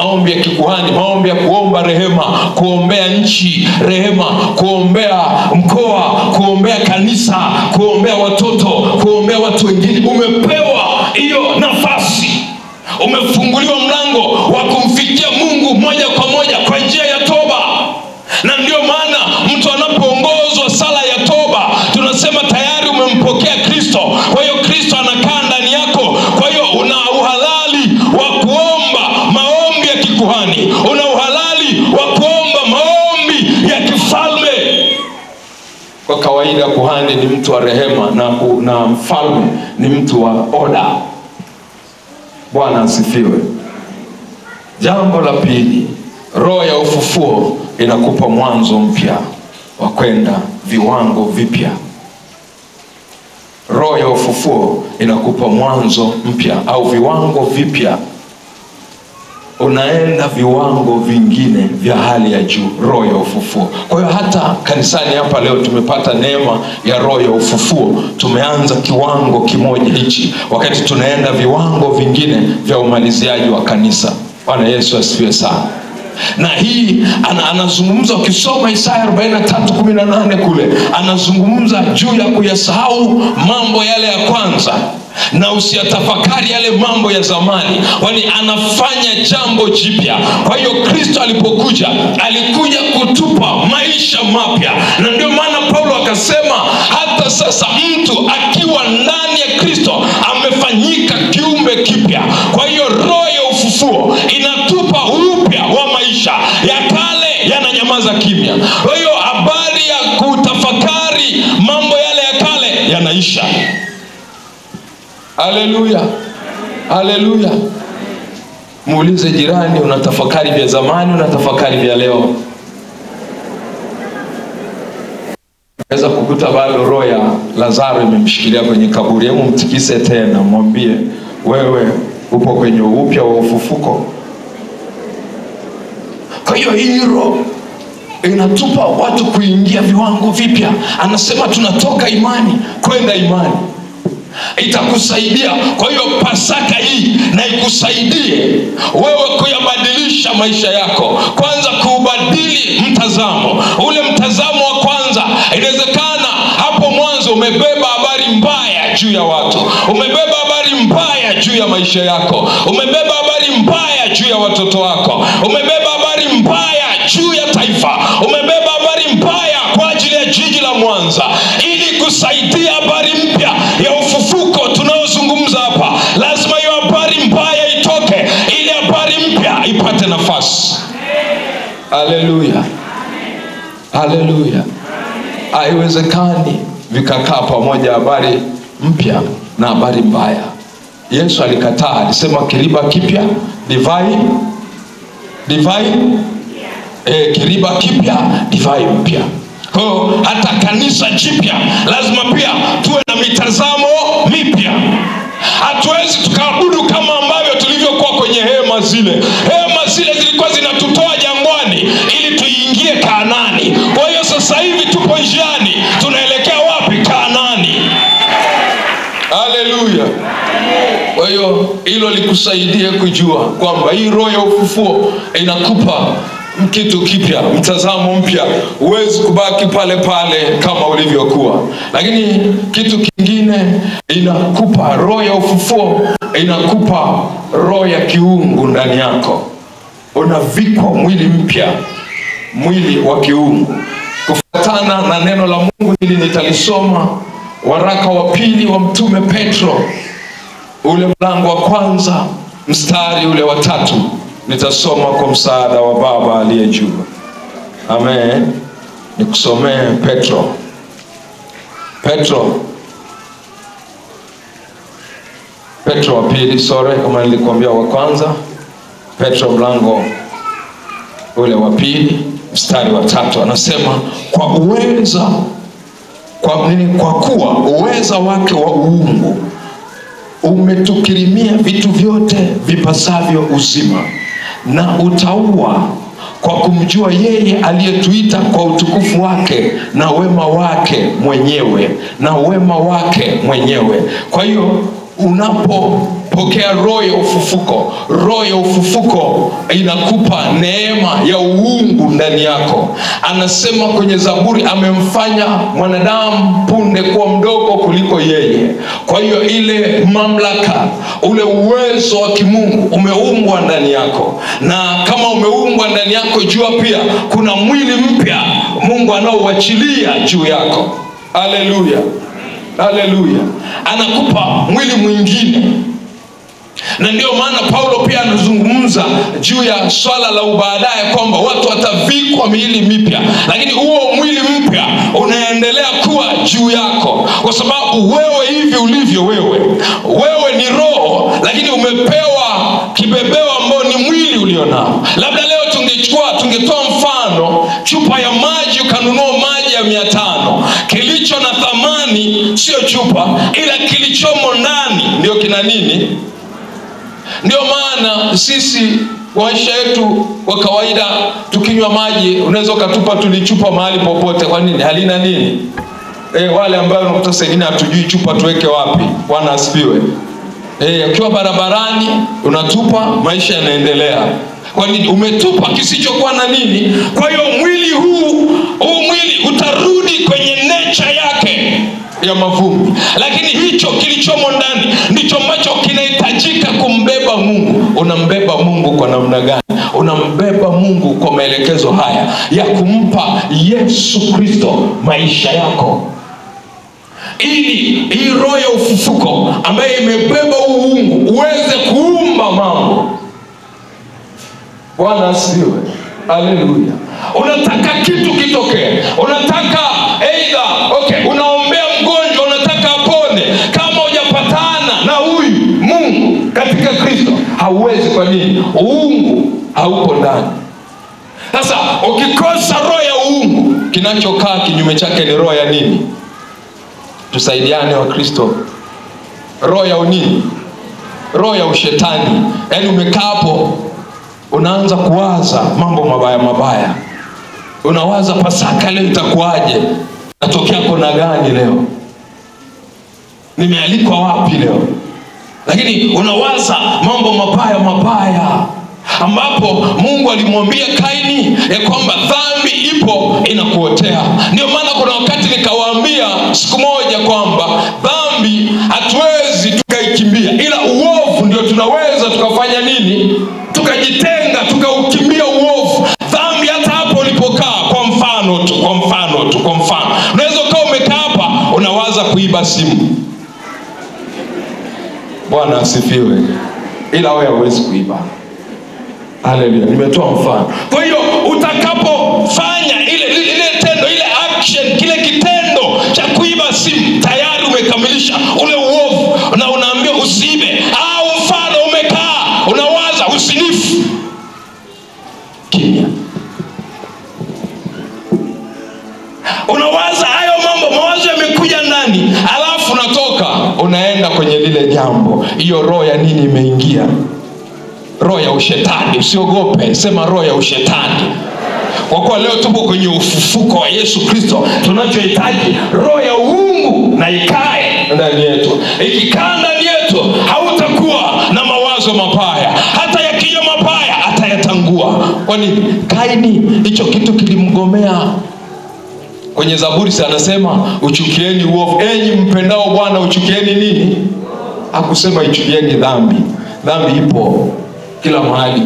maombi ya kikuhani, maombi ya kuomba rehema, kuombea nchi rehema, kuombea mkoa, kuombea kanisa, kuombea watoto, kuombea watu wengine. Umepewa hiyo nafasi. Umefunguliwa mlango wa kumfikia Mungu moja kwa moja kwa njia ya toba. Na ndio maana mtu anapoongozwa sala ya toba, tunasema tayari umempokea Kristo. Kwa hiyo Kristo anakaa ndani yako. Kwa hiyo una uhalali wa kuomba maombi ya kikuhani, una uhalali wa kuomba maombi ya kifalme. Kwa kawaida kuhani ni mtu wa rehema na mfalme ni mtu wa oda. Bwana asifiwe. Jambo la pili, roho ya ufufuo inakupa mwanzo mpya wa kwenda viwango vipya. Roho ya ufufuo inakupa mwanzo mpya au viwango vipya. Unaenda viwango vingine vya hali ya juu, roho ya ufufuo. Kwa hiyo hata kanisani hapa leo tumepata neema ya roho ya ufufuo. Tumeanza kiwango kimoja hichi, wakati tunaenda viwango vingine vya umaliziaji wa kanisa. Bwana Yesu asifiwe sana. Na hii anazungumza, ukisoma Isaya 43:18 kule, anazungumza juu ya kuyasahau mambo yale ya kwanza na usiyatafakari yale mambo ya zamani, kwani anafanya jambo jipya. Kwa hiyo Kristo alipokuja, alikuja kutupa maisha mapya. Na ndio maana Paulo akasema hata sasa mtu akiwa ndani ya Kristo amefanyika kiumbe kipya. Kwa hiyo roho ya ufufuo inatupa upya wa maisha. Ya kale yananyamaza kimya. Kwa hiyo habari ya kutafakari mambo yale ya kale yanaisha. Haleluya. Haleluya. Muulize jirani, unatafakari vya zamani, unatafakari vya leo? Unaweza kukuta bado roho ya Lazaro imemshikilia kwenye kaburi. Hebu mtikise tena, mwambie wewe upo kwenye upya wa ufufuko. Kwa hiyo hilo inatupa watu kuingia viwango vipya. Anasema tunatoka imani kwenda imani. Itakusaidia. Kwa hiyo Pasaka hii na ikusaidie wewe kuyabadilisha maisha yako. Kwanza kuubadili mtazamo. Ule mtazamo wa kwanza, inawezekana hapo mwanzo umebeba habari mbaya juu ya watu, umebeba habari mbaya juu ya maisha yako, umebeba habari mbaya juu ya watoto wako, umebeba habari mbaya juu ya taifa, umebeba habari mbaya kwa ajili ya jiji la Mwanza. Ili kusaidia habari mpya ya ufufuko tunaozungumza hapa, lazima hiyo habari mbaya itoke ili habari mpya ipate nafasi. Haleluya. Haleluya. Haiwezekani vikakaa pamoja habari mpya na habari mbaya. Yesu alikataa, alisema kiriba kipya, divai kiriba kipya, divai mpya. Kwa hiyo hata kanisa jipya lazima pia tuwe na mitazamo mipya. Hatuwezi tukaabudu kama ambavyo tulivyokuwa kwenye hema zile. Hema zile zilikuwa zinatutoa jangwani ili tuingie Kanaani. Kwa hiyo sasa hivi tupo njiani, tunaelekea wapi? Kanaani. Haleluya. Kwa hiyo hilo likusaidie kujua kwamba hii roho ya ufufuo inakupa kitu kipya, mtazamo mpya. Huwezi kubaki pale pale kama ulivyokuwa. Lakini kitu kingine, inakupa roho ya ufufuo, inakupa roho ya kiungu ndani yako. Unavikwa mwili mpya, mwili wa kiungu. Kufuatana na neno la Mungu hili nitalisoma waraka wa pili wa Mtume Petro, ule mlango wa kwanza mstari ule wa 3. Nitasoma kwa msaada wa Baba aliye juu. Amen. Nikusomee Petro wa pili, kama nilikwambia wa kwanza. Petro mlango ule wa pili mstari wa 3 anasema kwa kuwa uweza wake wa uungu umetukirimia vitu vyote vipasavyo uzima na utauwa, kwa kumjua yeye aliyetuita kwa utukufu wake na wema wake mwenyewe. Kwa hiyo unapopokea roho ya ufufuko, roho ya ufufuko inakupa neema ya uungu ndani yako. Anasema kwenye Zaburi, amemfanya mwanadamu punde kuwa mdogo kuliko yeye. Kwa hiyo ile mamlaka, ule uwezo wa kimungu umeumbwa ndani yako, na kama umeumbwa ndani yako, jua pia kuna mwili mpya Mungu anaoachilia juu yako. Haleluya, haleluya. Anakupa mwili mwingine. Na ndio maana Paulo pia anazungumza juu ya swala la ubaadaye kwamba watu watavikwa miili mipya, lakini huo mwili mpya unaendelea kuwa juu yako, kwa sababu wewe hivi ulivyo wewe ni roho, lakini umepewa kibebeo ambao ni mwili ulionao. Labda leo tungetoa mfano, chupa ya maji, ukanunua maji ya 500, kilicho na thamani sio chupa, ila kilichomo ndani ndio kina nini? Ndio maana sisi maisha yetu kwa kawaida tukinywa maji, unaweza ukatupa tulichupa mahali popote. Kwa nini? Halina nini? Wale ambao unakuta sengine hatujui chupa tuweke wapi. Bwana asifiwe. Ukiwa barabarani unatupa, maisha yanaendelea. Kwa nini? Umetupa kisichokuwa na nini. Kwa hiyo mwili huu mwili utarudi kwenye nature yake ya mavumbi, lakini hicho kilichomo ndani ndicho ambacho kinahitajika kumbeba Mungu. Unambeba Mungu kwa namna gani? Unambeba Mungu kwa maelekezo haya ya kumpa Yesu Kristo maisha yako, ili hii roho ya ufufuko ambaye imebeba uungu uweze kuumba mambo. Bwana asifiwe. Haleluya. Unataka kitu kitokee, unataka unaombea mgonjwa, unataka apone. Kama hujapatana na huyu Mungu katika Kristo, hauwezi. Kwa nini? Uungu haupo ndani. Sasa ukikosa roho ya uungu, kinachokaa kinyume chake ni roho ya nini? Tusaidiane wa Kristo. Roho ya nini? Roho ya ushetani. Yaani umekaa hapo unaanza kuwaza mambo mabaya. Unawaza Pasaka leo itakuwaje? Natokea kona gani leo? Nimealikwa wapi leo? Lakini unawaza mambo mabaya ambapo Mungu alimwambia Kaini ya kwamba dhambi ipo inakuotea. Ndio maana kuna wakati nikawaambia siku moja kwamba dhambi hatuwezi tukaikimbia, ila uovu ndio tunaweza tukafanya nini? Tukajitenga, tukaukimbia uovu. Dhambi hata hapo ulipokaa, kwa mfano tu, unaweza ukawa umekaa hapa unawaza kuiba simu. Bwana asifiwe. Ila wewe huwezi kuiba. Haleluya. Nimetoa mfano. Kwa hiyo utakapofanya ile tendo, ile action, kile kitendo cha kuiba simu, tayari umekamilisha ule uovu, na unaambiwa usiibe. Au mfano umekaa unawaza usinifu, kimya. Unawaza hayo mambo, mawazo yamekuja ndani, alafu unatoka unaenda kwenye lile jambo. Hiyo roho ya nini imeingia? Roho ya ushetani. Usiogope, sema roho ya ushetani. Kwa kuwa leo tupo kwenye ufufuko wa Yesu Kristo, tunachohitaji roho ya uungu na ikae ndani yetu. Ikikaa ndani yetu, hautakuwa na mawazo mabaya. Hata yakija mabaya atayatangua. Kwa nini? Kaini hicho kitu kilimgomea. Kwenye Zaburi anasema uchukieni uovu. Enyi mpendao Bwana, uchukieni nini? Hakusema ichukieni dhambi. Dhambi ipo kila mahali.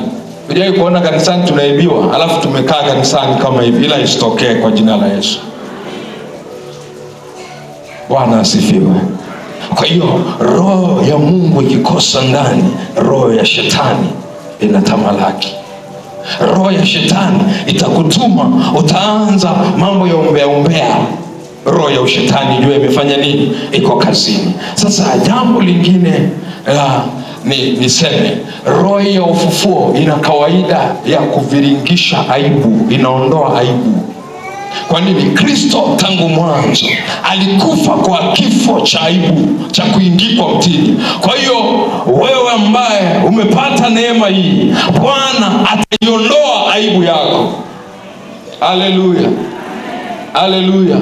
Unajua kuona kanisani tunaibiwa, alafu tumekaa kanisani kama hivi, ila isitokee kwa jina la Yesu. Bwana asifiwe. Kwa hiyo roho ya Mungu ikikosa ndani, roho ya shetani inatamalaki. Roho ya shetani itakutuma utaanza mambo ya umbea. Roho ya ushetani jua imefanya nini? Iko kazini. Sasa jambo lingine niseme, roho ya ufufuo ina kawaida ya kuviringisha aibu, inaondoa aibu. Kwa nini? Kristo tangu mwanzo alikufa kwa kifo cha aibu, cha kuingikwa mtini. Kwa hiyo wewe ambaye umepata neema hii, Bwana ataiondoa aibu yako. Haleluya. Haleluya.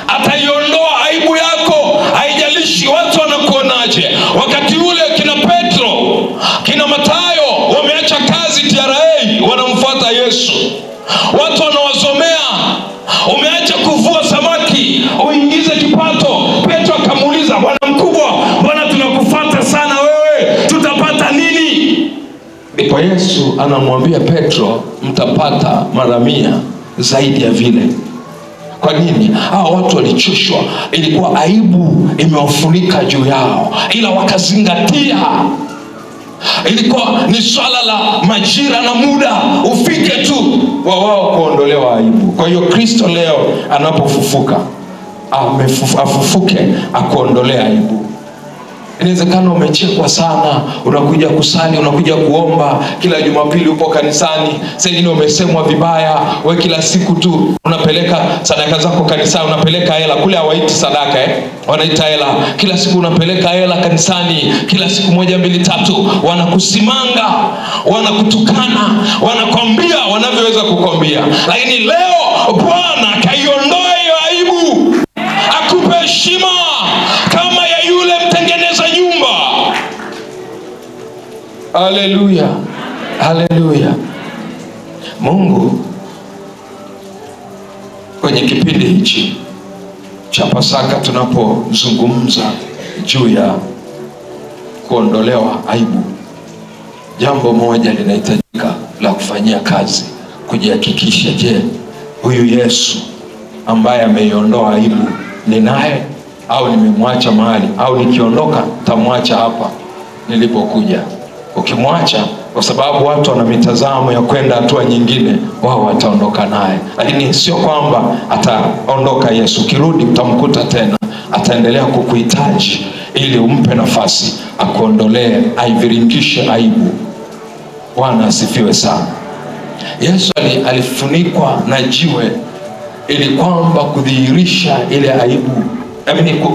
Ataiondoa aibu yako. Haijalishi watu wanakuona uache. Wakati ule kina Petro, kina Mathayo wameacha kazi TRA, wanamfuata Yesu. Watu wanawasomea, umeacha kuvua samaki uingize kipato. Petro akamuuliza, bwana mkubwa, bwana tunakufuata sana wewe, tutapata nini? Ndipo Yesu anamwambia Petro, mtapata mara 100 zaidi ya vile. Kwa nini? Hao watu walichoshwa, ilikuwa aibu imewafunika juu yao, ila wakazingatia. Ilikuwa ni swala la majira na muda ufike tu wao kuondolewa aibu. Kwa hiyo Kristo leo anapofufuka, afufuke akuondolea aibu. Inawezekana umechekwa sana, unakuja kusali, unakuja kuomba, kila Jumapili upo kanisani, sasa umesemwa vibaya, wewe kila siku tu unapeleka sadaka zako kanisani, unapeleka hela kule, hawaiti sadaka wanaita hela. Kila siku unapeleka hela kanisani, kila siku 1 2 3 wanakusimanga, wanakutukana, wanakwambia wanavyoweza kukwambia. Lakini leo Bwana kaiondoe hiyo aibu, akupe heshima kama ya yule mtengeneza nyumba. Haleluya, haleluya. Mungu kwenye kipindi hichi cha Pasaka, tunapozungumza juu ya kuondolewa aibu, jambo moja linahitajika la kufanyia kazi, kujihakikisha, je, huyu Yesu ambaye ameiondoa aibu ni naye au nimemwacha mahali, au nikiondoka tamwacha hapa nilipokuja. Ukimwacha, kwa sababu watu wana mitazamo ya kwenda hatua nyingine, wao wataondoka naye. Lakini sio kwamba ataondoka Yesu. Ukirudi utamkuta tena, ataendelea kukuhitaji ili umpe nafasi akuondolee, aiviringishe aibu. Bwana asifiwe sana. Yesu alifunikwa na jiwe ili kwamba kudhihirisha ile aibu.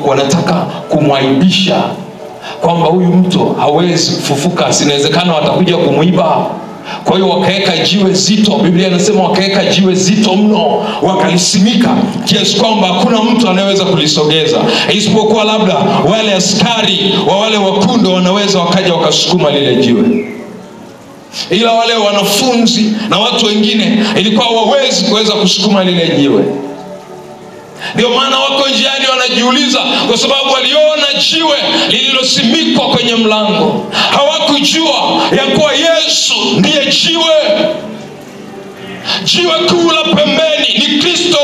Wanataka kumwaibisha kwamba huyu mtu hawezi kufufuka, sinawezekana watakuja kumuiba. Kwa hiyo wakaweka jiwe zito. Biblia inasema wakaweka jiwe zito mno, wakalisimika kiasi kwamba hakuna mtu anayeweza kulisogeza, isipokuwa labda wale askari wa wale wakundo wanaweza wakaja wakasukuma lile jiwe. Ila wale wanafunzi na watu wengine ilikuwa hawawezi kuweza kusukuma lile jiwe. Ndio maana wako njiani wanajiuliza, kwa sababu waliona jiwe lililosimikwa kwenye mlango. Hawakujua ya kuwa Yesu ndiye jiwe. Jiwe kuu la pembeni ni Kristo.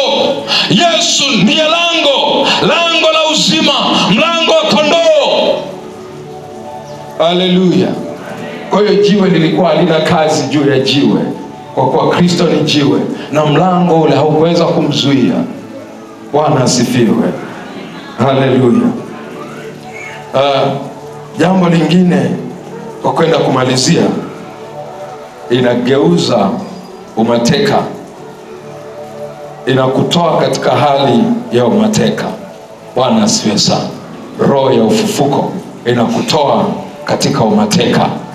Yesu ndiye lango la uzima, mlango wa kondoo. Haleluya. Kwa hiyo jiwe lilikuwa halina kazi juu ya jiwe, kwa kuwa Kristo ni jiwe na mlango ule haukuweza kumzuia. Bwana asifiwe. Haleluya. Jambo lingine kwa kwenda kumalizia, inageuza umateka, inakutoa katika hali ya umateka. Bwana asifiwe sana. Roho ya ufufuko inakutoa katika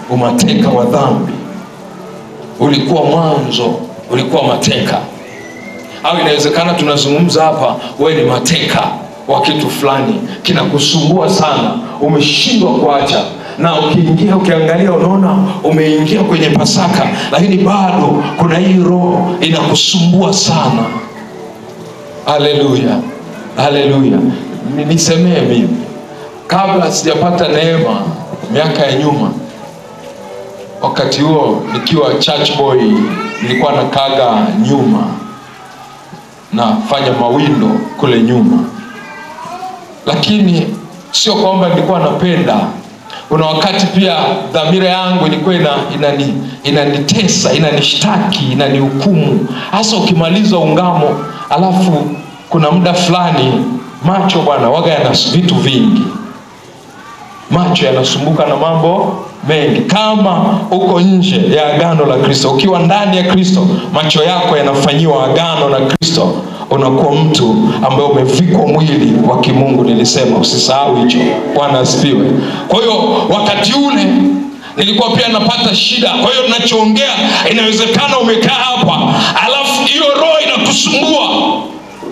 umateka wa dhambi. Ulikuwa mwanzo, ulikuwa mateka. Au inawezekana tunazungumza hapa, wewe ni mateka wa kitu fulani, kinakusumbua sana, umeshindwa kuacha. Na ukiingia ukiangalia, unaona umeingia kwenye Pasaka, lakini bado kuna hii roho inakusumbua sana. Haleluya, haleluya. Nisemee mimi, kabla sijapata neema miaka ya nyuma, wakati huo nikiwa church boy, nilikuwa nakaga nyuma, nafanya mawindo kule nyuma. Lakini sio kwamba nilikuwa napenda. Kuna wakati pia dhamira yangu ilikuwa inanitesa, inanishtaki, inanihukumu. Hasa ukimaliza ungamo, alafu kuna muda fulani macho bwana waga yana vitu vingi. Macho yanasumbuka na mambo mengi. Kama uko nje ya agano la Kristo, ukiwa ndani ya Kristo, macho yako yanafanyiwa agano na Kristo, unakuwa mtu ambaye umevikwa mwili wa kimungu. Nilisema usisahau hicho. Bwana asifiwe. Kwa hiyo wakati ule nilikuwa pia napata shida. Kwa hiyo tunachoongea, inawezekana umekaa hapa alafu hiyo roho inakusumbua.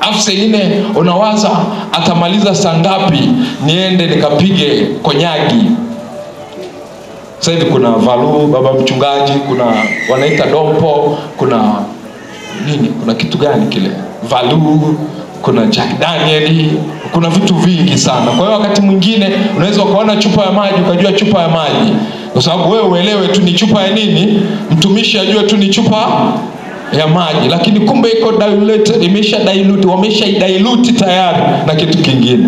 Afisa ingine unawaza atamaliza saa ngapi niende nikapige konyagi. Sasa hivi kuna Valu baba mchungaji, kuna wanaita Dompo, kuna nini, kuna kitu gani kile Valu, kuna Jack Daniel, kuna vitu vingi sana. Kwa hiyo wakati mwingine unaweza ukaona chupa ya maji ukajua chupa ya maji, kwa sababu wewe uelewe tu ni chupa ya nini, mtumishi ajue tu ni chupa ya maji, lakini kumbe iko diluted, wamesha dilute tayari na kitu kingine.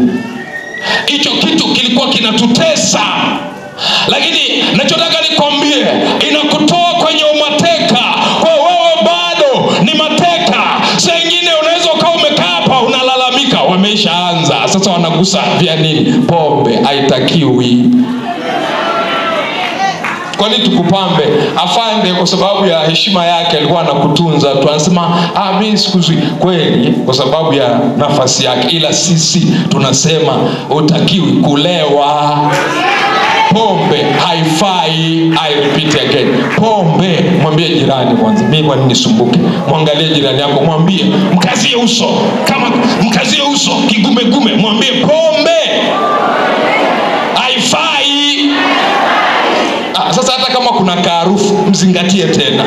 Hicho kitu kilikuwa kinatutesa, lakini nachotaka nikwambie inakutoa kwenye umateka. Kwa wewe bado ni mateka. Saa nyingine unaweza ukawa umekaa hapa unalalamika, wameshaanza sasa wanagusa vya nini, pombe haitakiwi. Kwa nini tukupambe? Afande kwa sababu ya heshima yake alikuwa anakutunza tu, anasema mimi sikuzui. Kweli kwa sababu ya nafasi yake, ila sisi tunasema utakiwi kulewa. Pombe haifai. I repeat again, pombe. Mwambie jirani kwanza, mimi kwa nini nisumbuke? Mwangalie jirani yako, mwambie, mkazie uso, kama mkazie uso kigume, mwambie pombe haifai. Sasa hata kama kuna harufu mzingatie tena,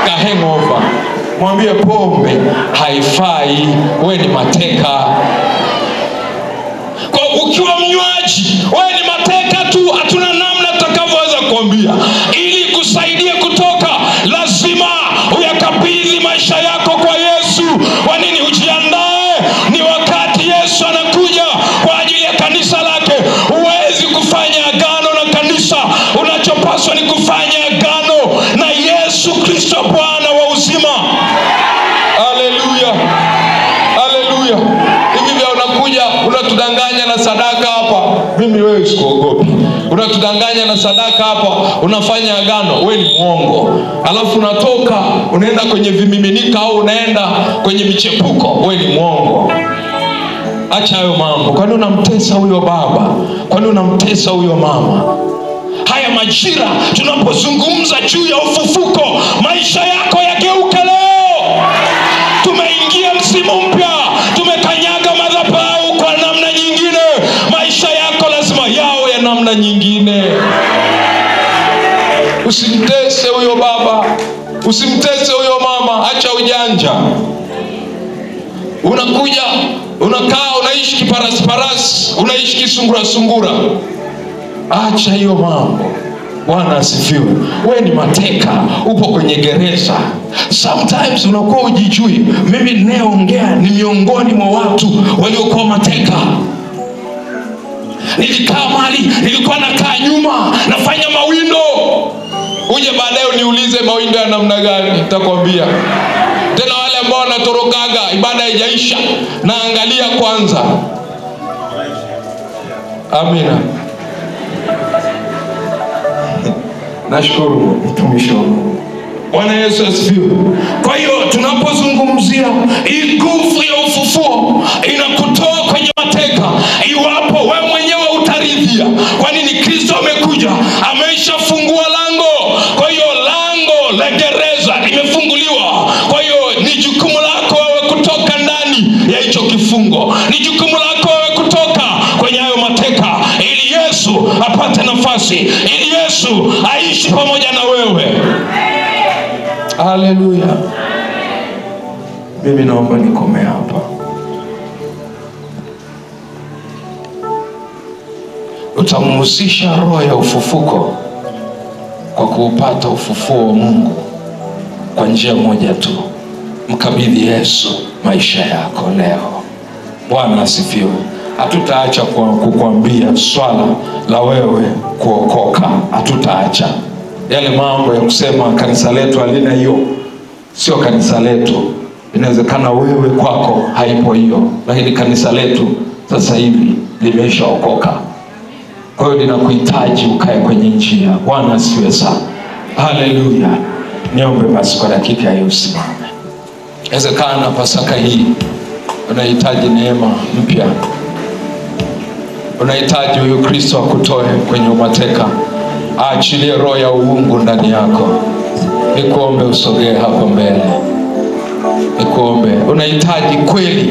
ka hangover, mwambie pombe haifai, wewe ni mateka. Kwa ukiwa mnywaji wewe ni mateka tu, hatuna namna tutakavyoweza kuambia. Ili kusaidie kutoka, lazima uyakabidhi maisha yako kwa Yesu. Kwa nini? Ujiandae, ni wakati Yesu anakuja kwa ajili ya kanisa lake. Huwezi kufanya agano na kanisa, unachopaswa ni kufanya agano na Yesu Kristo, Bwana wa uzima. Haleluya, haleluya. Hivi vya unakuja unatudanganya na sadaka hapa, mimi wewe sikuogopi. Unatudanganya na sadaka hapa, unafanya agano, wewe ni muongo. Alafu unatoka unaenda kwenye vimiminika au unaenda kwenye michepuko, wewe ni muongo. Acha hayo mambo. Kwani unamtesa huyo baba? Kwani unamtesa huyo mama? Haya majira tunapozungumza juu ya ufufuko, maisha yako yageuke leo. Tumeingia msimu mpya, tumekanyaga madhabahu kwa namna nyingine. Maisha yako lazima yao ya namna nyingine. Usimtese huyo baba, usimtese huyo mama, acha ujanja. Unakuja, unakaa, unaishi kiparasi, unaishi kisungura. Acha hiyo mambo. Bwana asifiwe. Wewe ni mateka, upo kwenye gereza. Sometimes unakuwa ujijui. Mimi ninayeongea ni miongoni mwa watu waliokuwa mateka. Nilikaa mahali, nilikuwa nakaa nyuma, nafanya mawindo. Uje baadaye uniulize mawindo ya namna gani, nitakwambia. Tena wale ambao wanatorokaga ibada haijaisha, naangalia kwanza. Amina. Nashukuru mtumishi wa Mungu. Bwana Yesu asifiwe. Kwa hiyo tunapozungumzia hii nguvu ya ufufuo, inakutoa kwenye mateka iwapo wewe mwenyewe utaridhia. Kwa nini? Kristo amekuja, ameshafungua lango. Kwa hiyo lango la gereza limefunguliwa. Kwa hiyo ni jukumu lako wewe kutoka ndani ya hicho kifungo. Ni jukumu lako wewe kutoka kwenye hayo mateka, ili Yesu apate nafasi, ili Yesu aishi pamoja na wewe. Haleluya. Mimi naomba nikome hapa. Utamhusisha roho ya ufufuko kwa kuupata ufufuo wa Mungu kwa njia moja tu. Mkabidhi Yesu maisha yako leo. Bwana asifiwe. Hatutaacha kukuambia swala la wewe kuokoka. Hatutaacha. Yale mambo ya kusema kanisa letu halina hiyo, sio kanisa letu. Inawezekana wewe kwako haipo hiyo, lakini kanisa letu sasa hivi limeshaokoka. Kwa hiyo ninakuhitaji ukae kwenye njia. Bwana asifiwe sana. Haleluya. Niombe basi kwa dakika hiyo usimame. Inawezekana Pasaka hii unahitaji neema mpya. Unahitaji huyu Kristo akutoe kwenye umateka, aachilie roho ya uungu ndani yako. Nikuombe usogee hapo mbele. Nikuombe. Unahitaji kweli